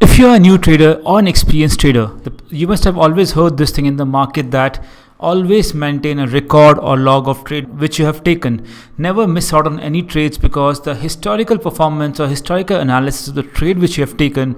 If you're a new trader or an experienced trader, you must have always heard this thing in the market that always maintain a record or log of trade which you have taken. Never miss out on any trades, because the historical performance or historical analysis of the trade which you have taken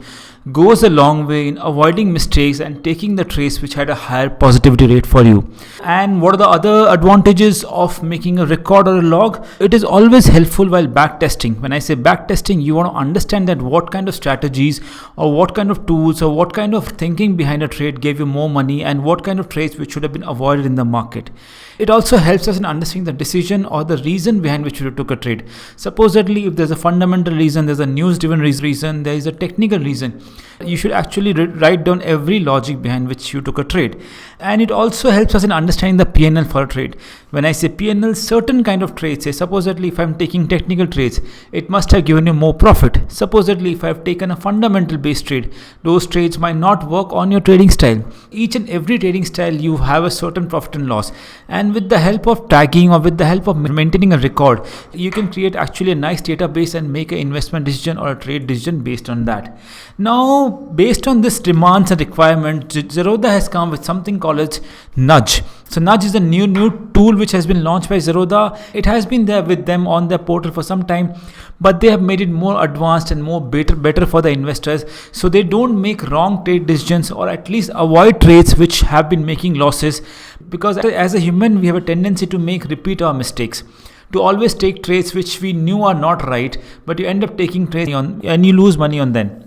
goes a long way in avoiding mistakes and taking the trades which had a higher positivity rate for you. And what are the other advantages of making a record or a log? It is always helpful while backtesting. When I say backtesting, you want to understand that what kind of strategies or what kind of tools or what kind of thinking behind a trade gave you more money, and what kind of trades which should have been avoided in the market. It also helps us in understanding the decision or the reason behind which you took a trade. Supposedly, if there's a fundamental reason, there's a news-driven reason, there is a technical reason, you should actually write down every logic behind which you took a trade. And it also helps us in understanding the P&L for a trade. When I say P&L, certain kind of trades, say supposedly if I'm taking technical trades, it must have given you more profit. Supposedly if I've taken a fundamental based trade, those trades might not work on your trading style. Each and every trading style, you have a certain profit and loss. And with the help of tagging or with the help of maintaining a record, you can create actually a nice database and make an investment decision or a trade decision based on that. Now, based on this demands and requirements, Zerodha has come with something called as Nudge. So Nudge is a new tool which has been launched by Zerodha. It has been there with them on their portal for some time, but they have made it more advanced and more better for the investors, so they don't make wrong trade decisions, or at least avoid trades which have been making losses, because as a human we have a tendency to repeat our mistakes, to always take trades which we knew are not right, but you end up taking trades and you lose money on them.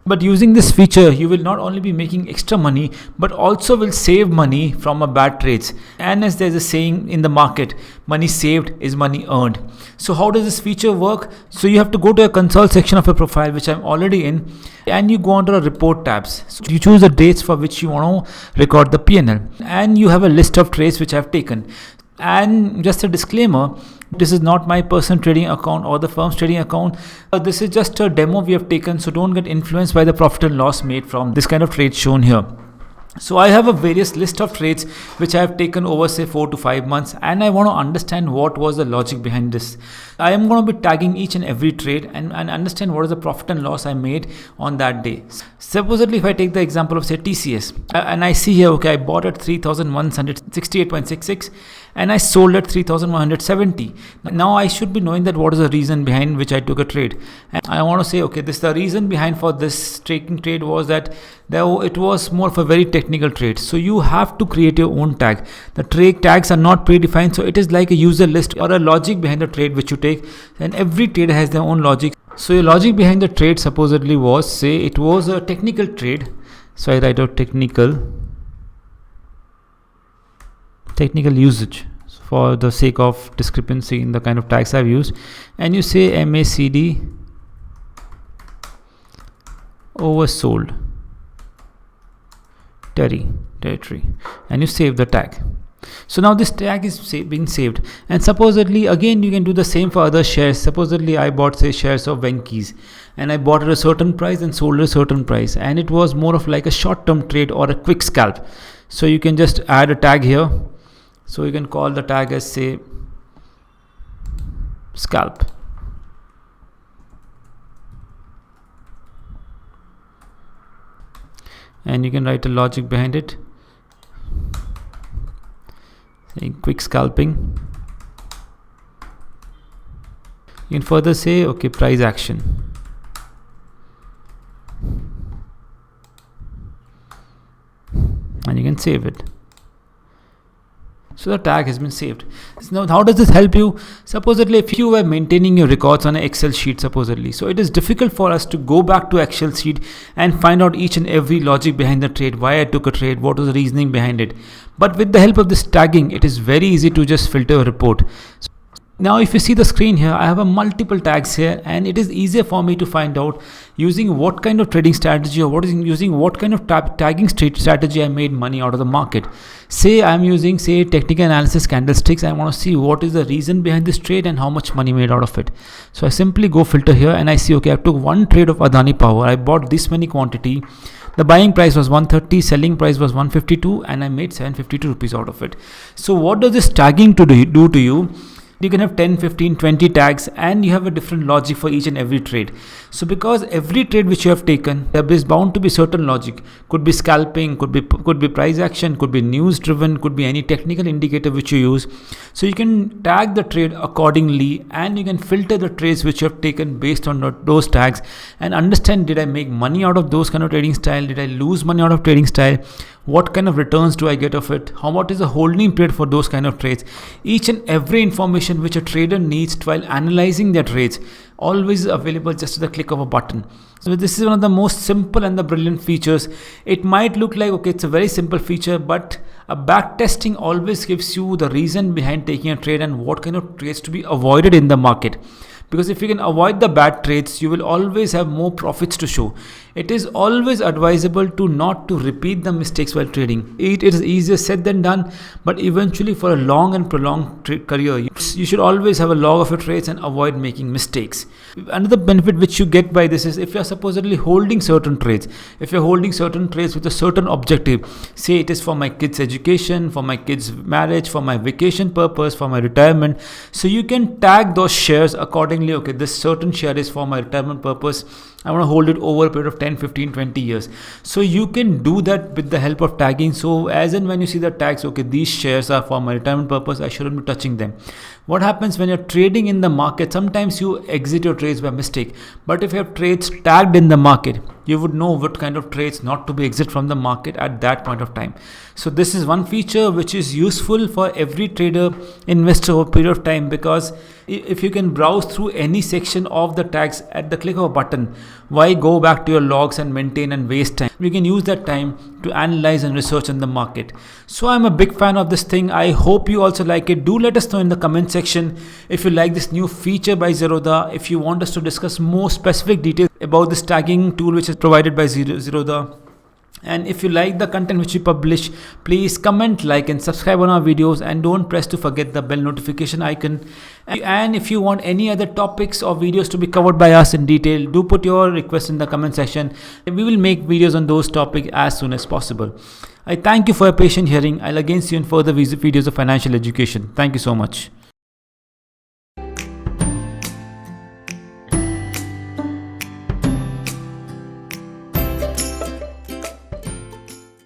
But using this feature, you will not only be making extra money, but also will save money from a bad trades. And as there's a saying in the market, money saved is money earned. So how does this feature work? So you have to go to a console section of your profile, which I'm already in, and you go under a report tabs. So you choose the dates for which you want to record the P&L, and you have a list of trades which I've taken. And just a disclaimer, this is not my personal trading account or the firm's trading account. This is just a demo we have taken, so don't get influenced by the profit and loss made from this kind of trade shown here. So I have a various list of trades which I have taken over say 4 to 5 months, and I want to understand what was the logic behind this. I am going to be tagging each and every trade and understand what is the profit and loss I made on that day. Supposedly if I take the example of say TCS, and I see here, okay, I bought at 3,168.66 and I sold at 3,170. Now I should be knowing that what is the reason behind which I took a trade. And I want to say, okay, the reason behind for this taking trade was that it was more of a very technical trade. So you have to create your own tag. The trade tags are not predefined, so it is like a user list or a logic behind the trade which you take, and every trader has their own logic. So your logic behind the trade supposedly was, say it was a technical trade, so I write out technical usage for the sake of discrepancy in the kind of tags I've used, and you say MACD oversold territory, and you save the tag. So now this tag is being saved, and supposedly again you can do the same for other shares. Supposedly I bought say shares of Venky's, and I bought at a certain price and sold at a certain price, and it was more of like a short-term trade or a quick scalp. So you can just add a tag here. So you can call the tag as say scalp. And you can write a logic behind it, saying quick scalping. You can further say, okay, price action. And you can save it. So the tag has been saved. Now how does this help you? Supposedly if you were maintaining your records on an Excel sheet supposedly, so it is difficult for us to go back to Excel sheet and find out each and every logic behind the trade, why I took a trade, what was the reasoning behind it. But with the help of this tagging, it is very easy to just filter a report. So now if you see the screen here, I have a multiple tags here, and it is easier for me to find out using what kind of trading strategy or using what kind of tagging strategy I made money out of the market. Say I'm using say technical analysis candlesticks. I want to see what is the reason behind this trade and how much money made out of it. So I simply go filter here and I see, okay, I took one trade of Adani Power. I bought this many quantity. The buying price was 130, selling price was 152, and I made 752 rupees out of it. So what does this tagging do to you? You can have 10, 15, 20 tags, and you have a different logic for each and every trade. So because every trade which you have taken, there is bound to be certain logic. Could be scalping, could be price action, could be news driven, could be any technical indicator which you use. So you can tag the trade accordingly, and you can filter the trades which you have taken based on those tags, and understand, did I make money out of those kind of trading style? Did I lose money out of trading style? What kind of returns do I get of it? How much is the holding period for those kind of trades? Each and every information which a trader needs while analyzing their trades, always available just at the click of a button. So this is one of the most simple and the brilliant features. It might look like, okay, it's a very simple feature, but a back testing always gives you the reason behind taking a trade and what kind of trades to be avoided in the market. Because if you can avoid the bad trades, you will always have more profits to show. It is always advisable to not to repeat the mistakes while trading. It is easier said than done, but eventually for a long and prolonged career, you should always have a log of your trades and avoid making mistakes. Another benefit which you get by this is if you are supposedly holding certain trades, if you're holding certain trades with a certain objective, say it is for my kids' education, for my kids' marriage, for my vacation purpose, for my retirement, so you can tag those shares accordingly. Okay, this certain share is for my retirement purpose. I want to hold it over a period of 10, 15, 20 years. So you can do that with the help of tagging. So as and when you see the tags, okay, these shares are for my retirement purpose, I shouldn't be touching them. What happens when you're trading in the market? Sometimes you exit your trades by mistake. But if you have trades tagged in the market, you would know what kind of trades not to be exit from the market at that point of time. So this is one feature which is useful for every trader, investor over a period of time, because if you can browse through any section of the tags at the click of a button, why go back to your logs and maintain and waste time? You can use that time to analyze and research in the market. So I'm a big fan of this thing. I hope you also like it. Do let us know in the comment section if you like this new feature by Zerodha. If you want us to discuss more specific details about this tagging tool which is provided by Zerodha. And if you like the content which we publish, please comment, like and subscribe on our videos, and don't press to forget the bell notification icon. And if you want any other topics or videos to be covered by us in detail, do put your request in the comment section. We will make videos on those topics as soon as possible. I thank you for your patient hearing. I'll again see you in further videos of financial education. Thank you so much.